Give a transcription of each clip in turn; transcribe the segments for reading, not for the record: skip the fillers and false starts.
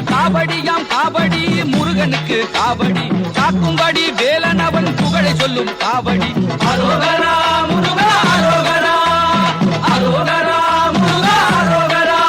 காவடியாம் காவடி முருகனுக்கு காவடி காக்கும்படி வேலன் அவன் புகழை சொல்லும் காவடி அரோகரா முருகா அரோகரா அரோகரா முருகா அரோகரா.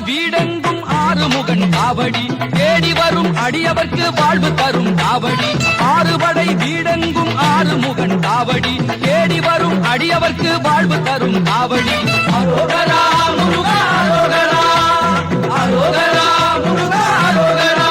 வீடெங்கும் ஆறுமுகன் காவடி தேடி வரும் அடியவர்க்கு வாழ்வு தரும் காவடி ஆறுபடை வீடெங்கும் ஆறுமுகன் காவடி தேடி வரும் அடியவர்க்கு வாழ்வு தரும் காவடி அரோகரா முருகா அரோகரா அரோகரா முருகா அரோகரா.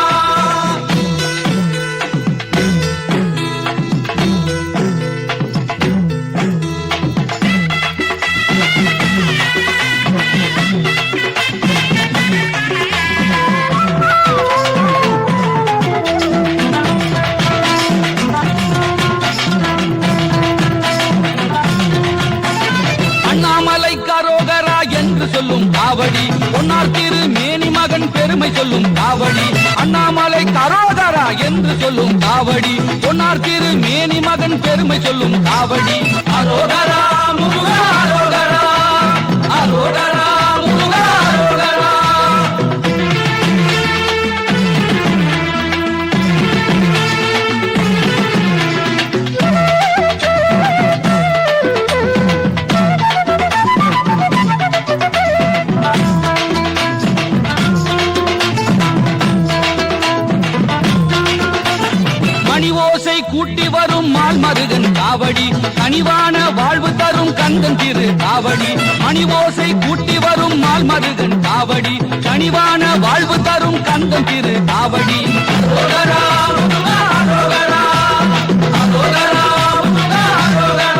அரோகரா என்று சொல்லும் காவடி பொன்னார் திரு மேனி மகன் பெருமை சொல்லும் காவடி அண்ணாமலை கரோகரா என்று சொல்லும் காவடி பொன்னார் திரு மேனி மகன் பெருமை சொல்லும் காவடி அரோகரா முருகா அரோகரா அரோகரா முருகா அரோகரா. ஓசை கூட்டி வரும் மால் மருகன் காவடி கனிவான வாழ்வு தரும் கந்தன் திரு காவடி மணி ஓசை கூட்டி வரும் மால் மருகன் காவடி கனிவான வாழ்வு தரும் கந்தன் திரு காவடி அரோகரா முருகா அரோகரா அரோகரா முருகா அரோகரா.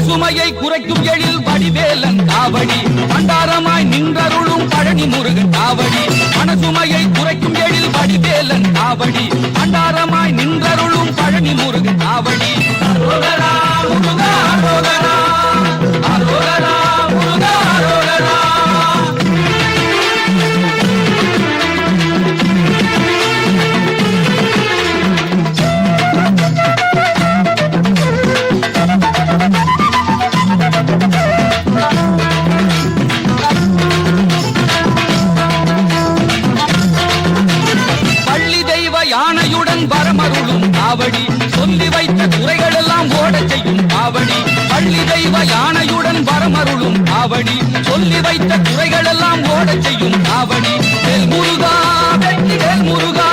சுமையை குறைக்கும் எழில் வடிவேலன் காவடி பண்டாரமாய் நின்றருளும் பழனி முருகன் காவடி மனசுமையை குறைக்கும் எழில் வடிவேலன் காவடி பண்டாரமாய் நின்றருளும் பழனி முருகன் காவடி அரோகரா முருகா அரோகரா அரோகரா முருகா அரோகரா. யானையுடன் வரமருளும் காவடி சொல்லி வைத்த குறைகள் எல்லாம் ஓடச் செய்யும் காவடி பள்ளி தெய்வ யானையுடன் வரமருளும் காவடி சொல்லி வைத்த குறைகள் எல்லாம் ஓடச் செய்யும் காவடி வேல் முருகா வெற்றி வேல் முருகா